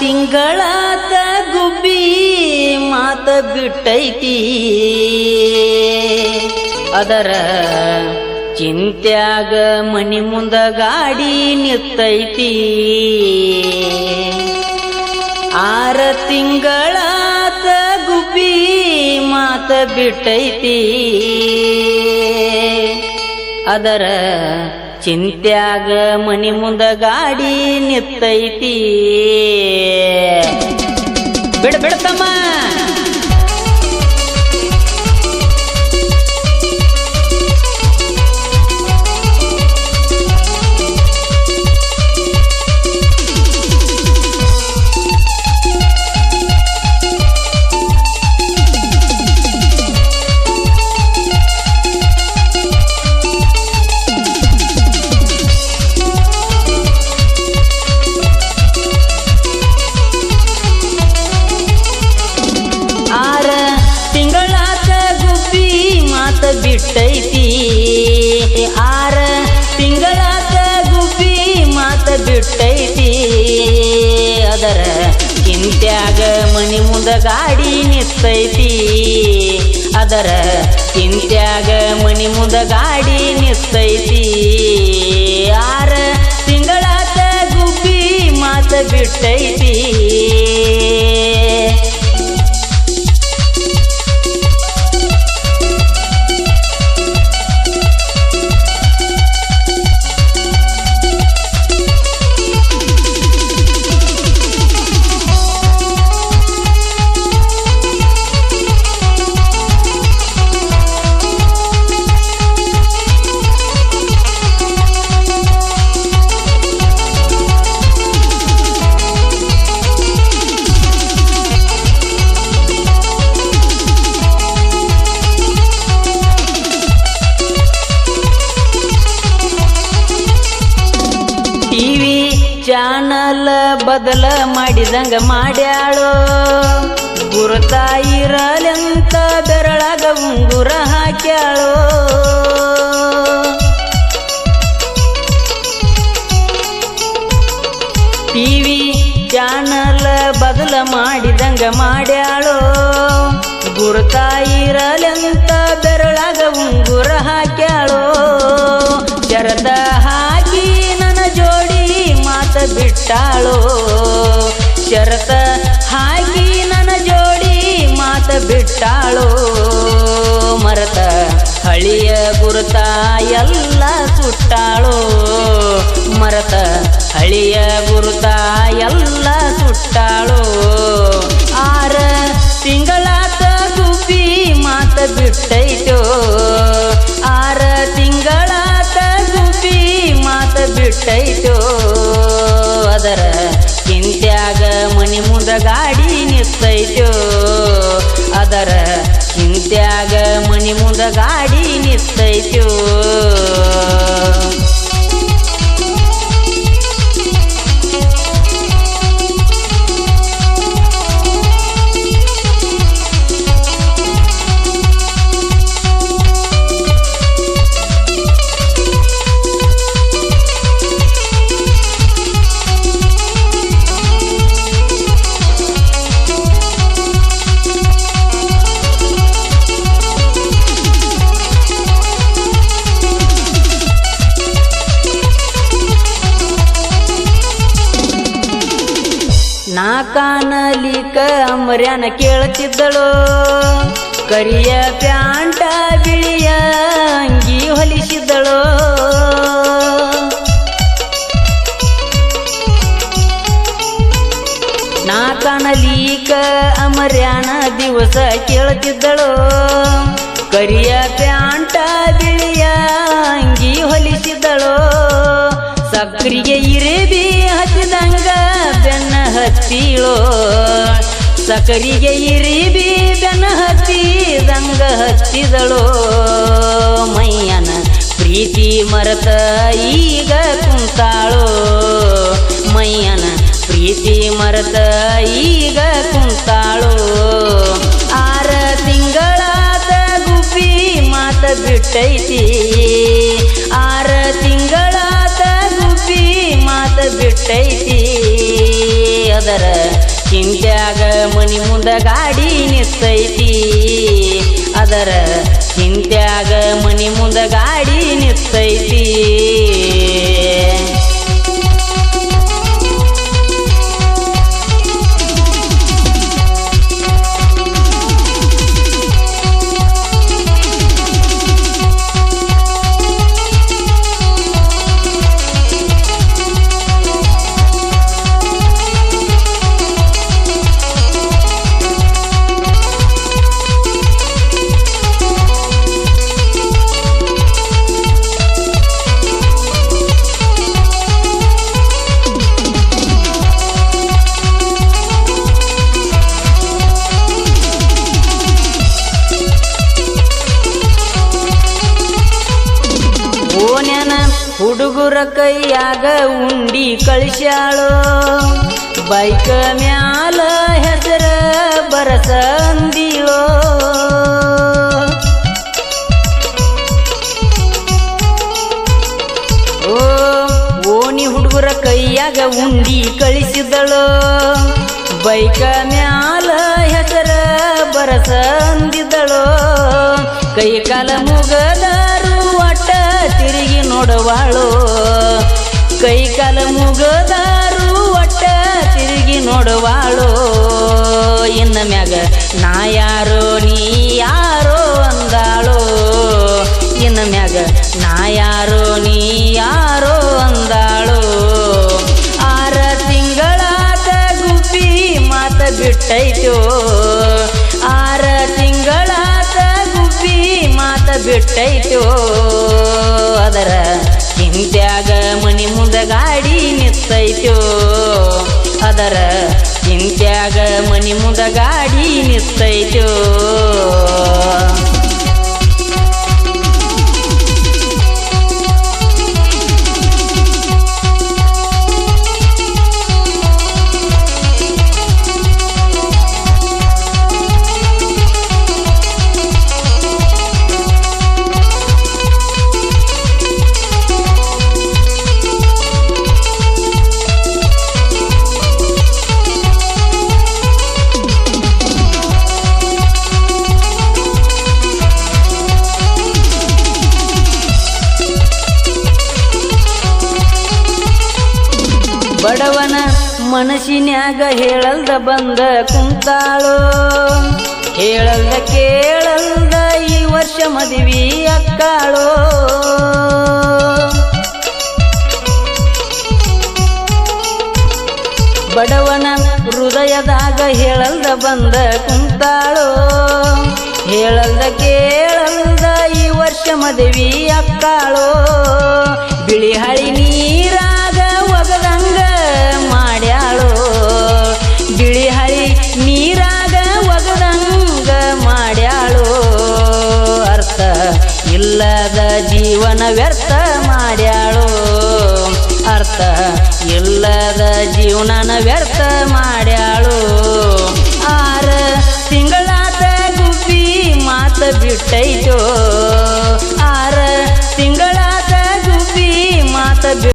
ತಿಂಗಳಾತ ಗುಬ್ಬಿ ಮಾತ ಬಿಟ್ಟೈತಿ ಅದರ ಚಿಂತ್ಯಾಗ ಮನಿ ಮುಂದ ಗಾಡಿ ನಿತ್ತೈತಿ 6 ತಿಂಗಳಾತ ಗುಬ್ಬಿ ಮಾತ ಬಿಟ್ಟೈತಿ ಅದರ ಚಿಂತ್ಯಾಗ ಮನಿ ಮುಂದ ಗಾಡಿ ನಿತ್ತೈತಿ ಬಿಡ್ತಮ್ಮ ಬಿಟ್ಟೈತಿ 6 ತಿಂಗಳಾತ ಗುಬ್ಬಿ ಮಾತ ಬಿಟ್ಟೈತಿ ಅದರ ಚಿಂತ್ಯಾಗ ಮನಿ ಮುಂದ ಗಾಡಿ ನಿತ್ತೈತಿ ಅದರ ಚಿಂತ್ಯಾಗ ಮನಿ ಮುಂದ ಗಾಡಿ ನಿತ್ತೈತಿ 6 ತಿಂಗಳಾತ ಗುಬ್ಬಿ ಮಾತ ಬಿಟ್ಟೈತಿ ಟಿವಿ ಚಾನಲ್ ಬದಲ ಮಾಡಿದಂಗ ಮಾಡ್ಯಾಳೋ ಗುರುತಾಯಿರಲೆಂತ ಬೆರಳಾಗ ಉಂಗುರ ಹಾಕ್ಯಾಳೋ ಟಿವಿ ಚಾನಲ್ ಬದಲ ಮಾಡಿದಂಗ ಮಾಡ್ಯಾಳೋ ಗುರುತಾಯಿರಲೆಂತ ಬೆರಳಾಗ ಉಂಗುರ ಹಾಕ್ಯಾಳೋ ಶರತ ಹಾಕಿ ನನ್ನ ಜೋಡಿ ಮಾತ ಬಿಟ್ಟಾಳೋ ಶರತ ಹಾಕಿ ನನ್ನ ಜೋಡಿ ಮಾತ ಬಿಟ್ಟಾಳೋ ಮರತ ಹಳಿಯ ಗುರುತ ಎಲ್ಲ ಸುಟ್ಟಾಳೋ ಮರತ ಹಳಿಯ ಗುರುತ ಎಲ್ಲ ಸುಟ್ಟಾಳೋ 6 ತಿಂಗಳಾತ ಗುಬ್ಬಿ ಮಾತ ಬಿಟ್ಟೈತೋ 6 ತಿಂಗಳಾತ ಗುಬ್ಬಿ ಮಾತ ಬಿಟ್ಟೈತೋ ಅದರ ಚಿಂತ್ಯಾಗ ಮನಿ ಮುಂದ ಗಾಡಿ ನಿತ್ತೈತೋ ಅದರ ಚಿಂತ್ಯಾಗ ಮನಿ ಮುಂದ ಗಾಡಿ ನಿತ್ತೈತೋ ನಾ ಕಾಣಲಿಕ ಅಮರ್ಯಾನ ಕೇಳುತ್ತಿದ್ದಳು ಕರಿಯ ಪ್ಯಾಂಟ ಬಿಳಿಯ ಅಂಗಿ ಹೊಲಿಸಿದ್ದಳು ನಾ ಕಾಣಲಿಕ ಅಮರ್ಯಾನ ದಿವಸ ಕೇಳುತ್ತಿದ್ದಳು ಕರಿಯ ಪ್ಯಾಂಟ ಬಿಳಿಯ ಅಂಗಿ ಹೊಲಿಸಿದ್ದಳು ಸಕ್ರಿಗೆ ಇರೇಬಿ ಹತ್ತಿದಂಗ ಬೆನ್ನ ಹತ್ತಿಳೋ ಸಕರಿಗೆ ಇರಿಬಿ ಬೆನ್ನ ಹತ್ತಿದಂಗ ಹತ್ತಿದಳೋ ಮೈಯನ ಪ್ರೀತಿ ಮರತ ಈಗ ಕುಂತಾಳೋ ಮೈಯನ ಪ್ರೀತಿ ಮರತ ಈಗ ಕುಂತಾಳೋ 6 ತಿಂಗಳಾತ ಗುಬ್ಬಿ ಮಾತ ಬಿಟ್ಟೈತಿ 6 ತಿಂಗಳಾತ ಗುಬ್ಬಿ ಮಾತ ಬಿಟ್ಟೈತಿ ಅದ ಅದರ ಚಿಂತ್ಯಾಗ ಮನಿ ಮುಂದ ಗಾಡಿ ನಿತ್ತೈತಿ ಅದರ ಚಿಂತ್ಯಾಗ ಮನಿ ಮುಂದ ಗಾಡಿ ನಿತ್ತೈತಿ ಓನ್ಯಾನ ಹುಡುಗರ ಕೈಯಾಗ ಉಂಡಿ ಕಳಿಸ್ಯಾಳೋ ಬೈಕ ಮ್ಯಾಲ ಹೆಸರ ಬರಸ ಅಂದಿಳೋ ಓನಿ ಹುಡುಗರ ಕೈಯಾಗ ಉಂಡಿ ಕಳಿಸಿದಳೋ ಬೈಕ ಮ್ಯಾಲ ಹೆಸರ ಬರಸ ಅಂದಿದಳೋ ಕೈ ಕಾಲ ಮುಗದರು ಒಟ್ಟ ತಿರುಗಿ ನೋಡವಾಳು ಕೈ ಕಾಲ ಮುಗದರು ಒಟ್ಟ ತಿರುಗಿ ನೋಡವಾಳು ಇನ್ನ ಮ್ಯಾಗ ನಾ ಯಾರೋ ನೀ ಯಾರೋ ಅಂದಾಳು ಇನ್ನ ಮ್ಯಾಗ ನಾ ಯಾರೋ ನೀ ಯಾರೋ ಅಂದಾಳು 6 ತಿಂಗಳಾತ ಗುಬ್ಬಿ ಮಾತ ಬಿಟ್ಟೈತೋ 6 ತಿಂಗಳಾತ ಗುಬ್ಬಿ ಮಾತ ಬಿಟ್ಟೈತೋ ಅದರ ಚಿಂತ್ಯಾಗ ಮನಿ ಮುಂದ ಗಾಡಿ ನಿತ್ತೈತೋ ಅದರ ಚಿಂತ್ಯಾಗ ಮನಿ ಮುಂದ ಗಾಡಿ ನಿತ್ತೈತೋ ಬಡವನ ಮನಸ್ಸಿನ್ಯಾಗ ಹೇಳಲ್ದ ಬಂದ ಕುಂತಾಳೋ ಹೇಳಲ್ದ ಕೇಳಲ್ದ ಈ ವರ್ಷ ಮದುವೆ ಅಕ್ಕಾಳೋ ಬಡವನ ಹೃದಯದಾಗ ಹೇಳಲ್ದ ಬಂದ ಕುಂತಾಳೋ ಹೇಳಲ್ದ ಕೇಳಲ್ದ ಈ ವರ್ಷ ಮದುವೆ ಅಕ್ಕಾಳೋ ಬಿಳಿ ಹಳಿ ನೀರಾಗ ಒಗದಂಗ ಮಾಡ್ಯಾಳೋ ಬಿಳಿ ಹಳಿ ನೀರಾಗ ಒಗದಂಗ ಮಾಡ್ಯಾಳೋ ಅರ್ಥ ಇಲ್ಲದ ಜೀವನ ವ್ಯರ್ಥ ಮಾಡ್ಯಾಳೋ ಅರ್ಥ ಇಲ್ಲದ ಜೀವನನ ವ್ಯರ್ಥ ಮಾಡ್ಯಾಳೋ 6 ತಿಂಗಳಾತ ಗುಬ್ಬಿ ಮಾತ ಬಿಟ್ಟೈತೋ 6 ತಿಂಗಳ